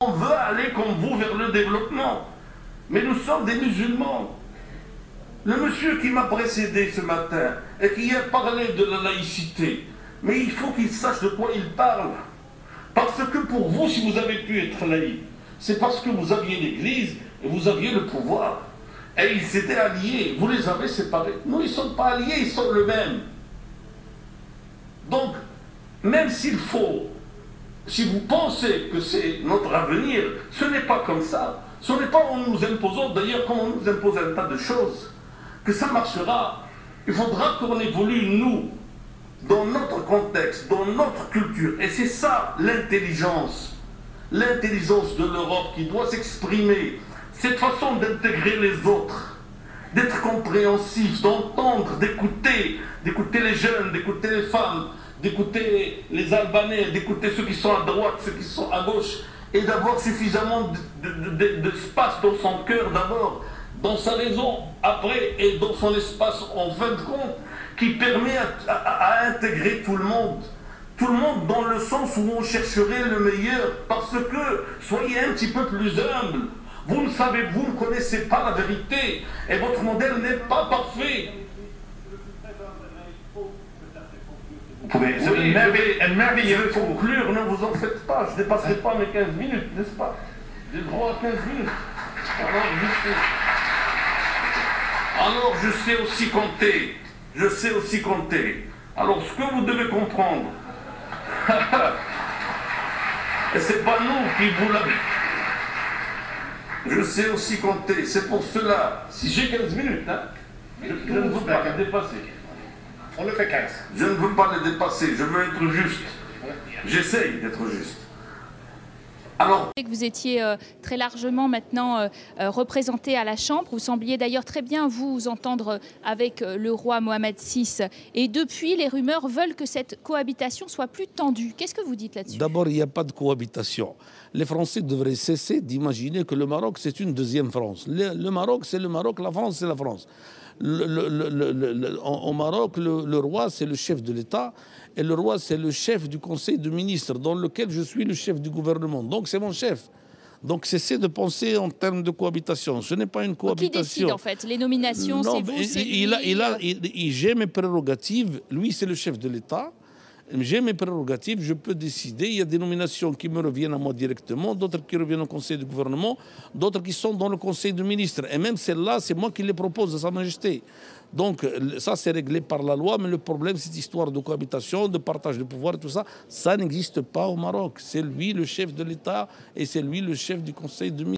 On veut aller comme vous vers le développement. Mais nous sommes des musulmans. Le monsieur qui m'a précédé ce matin et qui a parlé de la laïcité, mais il faut qu'il sache de quoi il parle. Parce que pour vous, si vous avez pu être laïque, c'est parce que vous aviez l'Église et vous aviez le pouvoir. Et ils s'étaient alliés, vous les avez séparés. Nous, ils ne sont pas alliés, ils sont le même. Donc, même s'il faut, si vous pensez que c'est notre avenir, ce n'est pas comme ça. Ce n'est pas en nous imposant, d'ailleurs, comme on nous impose un tas de choses, que ça marchera. Il faudra qu'on évolue, nous, dans notre contexte, dans notre culture. Et c'est ça l'intelligence. L'intelligence de l'Europe qui doit s'exprimer. Cette façon d'intégrer les autres, d'être compréhensif, d'entendre, d'écouter les jeunes, d'écouter les femmes, d'écouter les Albanais, d'écouter ceux qui sont à droite, ceux qui sont à gauche, et d'avoir suffisamment d'espace dans son cœur d'abord, dans sa raison après, et dans son espace en fin de compte, qui permet à intégrer tout le monde. Tout le monde dans le sens où on chercherait le meilleur, parce que soyez un petit peu plus humble. Vous ne connaissez pas la vérité, et votre modèle n'est pas parfait. Vous pouvez, oui, je vais conclure, ne vous en faites pas, je ne dépasserai pas mes 15 minutes, n'est-ce pas? J'ai le droit à 15 minutes. Alors je sais aussi compter. Je sais aussi compter. Alors ce que vous devez comprendre, et c'est pas nous qui vous l'avons. Je sais aussi compter. C'est pour cela, si j'ai 15 minutes, hein, je ne veux pas les dépasser. On le fait 15. Je ne veux pas les dépasser, je veux être juste. J'essaye d'être juste. Alors, vous étiez très largement maintenant représenté à la Chambre. Vous sembliez d'ailleurs très bien vous entendre avec le roi Mohamed VI. Et depuis, les rumeurs veulent que cette cohabitation soit plus tendue. Qu'est-ce que vous dites là-dessus? D'abord, il n'y a pas de cohabitation. Les Français devraient cesser d'imaginer que le Maroc, c'est une deuxième France. Le Maroc, c'est le Maroc, la France, c'est la France. Au Maroc, le roi, c'est le chef de l'État. Et le roi, c'est le chef du conseil de ministres, dans lequel je suis le chef du gouvernement. Donc, c'est mon chef. Donc, cessez de penser en termes de cohabitation. Ce n'est pas une cohabitation. Qui décide, en fait? Les nominations, c'est vous, c'est lui? J'ai mes prérogatives. Lui, c'est le chef de l'État. J'ai mes prérogatives, je peux décider. Il y a des nominations qui me reviennent à moi directement, d'autres qui reviennent au conseil du gouvernement, d'autres qui sont dans le conseil de ministres. Et même celles-là, c'est moi qui les propose à Sa Majesté. Donc ça, c'est réglé par la loi, mais le problème, cette histoire de cohabitation, de partage de pouvoir, tout ça, ça n'existe pas au Maroc. C'est lui le chef de l'État et c'est lui le chef du conseil de ministres.